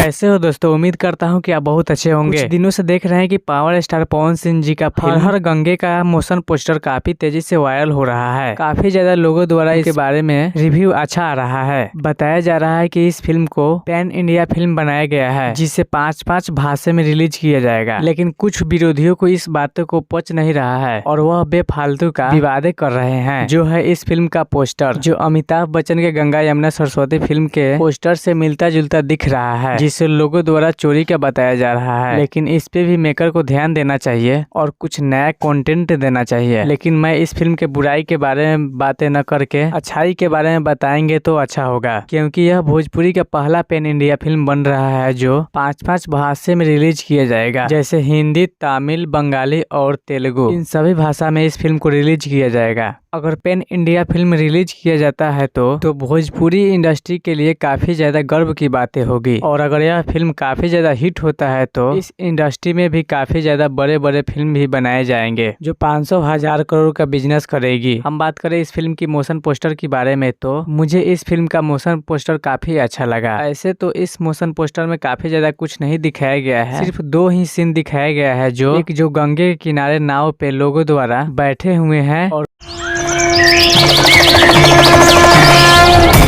कैसे हो दोस्तों। उम्मीद करता हूँ कि आप बहुत अच्छे होंगे। कुछ दिनों से देख रहे हैं कि पावर स्टार पवन सिंह जी का हर हर गंगे का मोशन पोस्टर काफी तेजी से वायरल हो रहा है। काफी ज्यादा लोगों द्वारा इसके बारे में रिव्यू अच्छा आ रहा है। बताया जा रहा है कि इस फिल्म को पैन इंडिया फिल्म बनाया गया है, जिसे 5 भाषा में रिलीज किया जाएगा। लेकिन कुछ विरोधियों को इस बात को पच नहीं रहा है और वह बेफालतू का विवादे कर रहे हैं। जो है इस फिल्म का पोस्टर, जो अमिताभ बच्चन के गंगा यमुना सरस्वती फिल्म के पोस्टर से मिलता जुलता दिख रहा है, जिसे लोगों द्वारा चोरी का बताया जा रहा है। लेकिन इस पे भी मेकर को ध्यान देना चाहिए और कुछ नया कंटेंट देना चाहिए। लेकिन मैं इस फिल्म के बुराई के बारे में बातें न करके अच्छाई के बारे में बताएंगे तो अच्छा होगा, क्योंकि यह भोजपुरी का पहला पैन इंडिया फिल्म बन रहा है जो 5 भाषा में रिलीज किया जाएगा, जैसे हिंदी, तमिल, बंगाली और तेलुगु। इन सभी भाषा में इस फिल्म को रिलीज किया जाएगा। अगर पैन इंडिया फिल्म रिलीज किया जाता है तो भोजपुरी इंडस्ट्री के लिए काफी ज्यादा गर्व की बातें होगी। और अगर यह फिल्म काफी ज्यादा हिट होता है तो इस इंडस्ट्री में भी काफी ज्यादा बड़े बड़े फिल्म भी बनाए जाएंगे, जो 500,000 करोड़ का बिजनेस करेगी। हम बात करें इस फिल्म की मोशन पोस्टर के बारे में तो मुझे इस फिल्म का मोशन पोस्टर काफी अच्छा लगा। ऐसे तो इस मोशन पोस्टर में काफी ज्यादा कुछ नहीं दिखाया गया है, सिर्फ 2 ही सीन दिखाया गया है। जो गंगे के किनारे नाव पे लोगों द्वारा बैठे हुए हैं और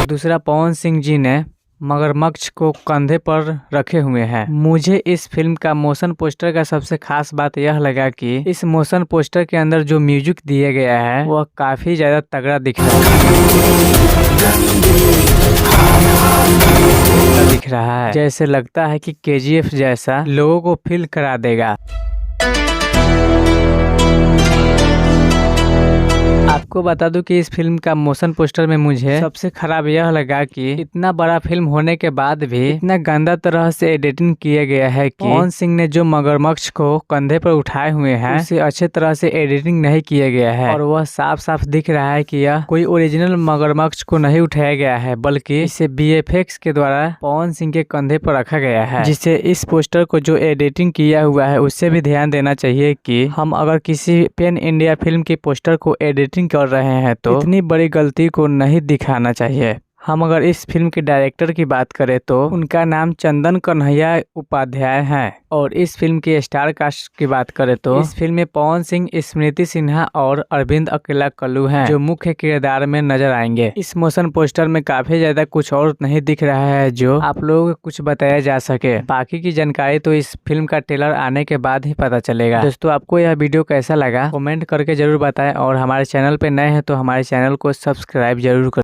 दूसरा पवन सिंह जी ने मगरमच्छ को कंधे पर रखे हुए हैं। मुझे इस फिल्म का मोशन पोस्टर का सबसे खास बात यह लगा कि इस मोशन पोस्टर के अंदर जो म्यूजिक दिया गया है वह काफी ज्यादा तगड़ा दिख रहा है। जैसे लगता है कि KGF जैसा लोगों को फील करा देगा। आपको बता दूं कि इस फिल्म का मोशन पोस्टर में मुझे सबसे खराब यह लगा कि इतना बड़ा फिल्म होने के बाद भी इतना गंदा तरह से एडिटिंग किया गया है कि पवन सिंह ने जो मगरमच्छ को कंधे पर उठाए हुए हैं उसे अच्छे तरह से एडिटिंग नहीं किया गया है। और वह साफ साफ दिख रहा है कि यह कोई ओरिजिनल मगरमच्छ को नहीं उठाया गया है, बल्कि इसे VFX के द्वारा पवन सिंह के कंधे पर रखा गया है। जिससे इस पोस्टर को जो एडिटिंग किया हुआ है उससे भी ध्यान देना चाहिए कि हम अगर किसी पैन इंडिया फिल्म के पोस्टर को एडिटिंग कर रहे हैं तो इतनी बड़ी गलती को नहीं दिखाना चाहिए। हम अगर इस फिल्म के डायरेक्टर की बात करें तो उनका नाम चंदन कन्हैया उपाध्याय है। और इस फिल्म की स्टार कास्ट की बात करें तो इस फिल्म में पवन सिंह, स्मृति सिन्हा और अरविंद अकेला कल्लू हैं जो मुख्य किरदार में नजर आएंगे। इस मोशन पोस्टर में काफी ज्यादा कुछ और नहीं दिख रहा है जो आप लोगों को कुछ बताया जा सके। बाकी की जानकारी तो इस फिल्म का ट्रेलर आने के बाद ही पता चलेगा। दोस्तों, आपको यह वीडियो कैसा लगा कमेंट करके जरूर बताएं और हमारे चैनल पे नए हैं तो हमारे चैनल को सब्सक्राइब जरूर करें।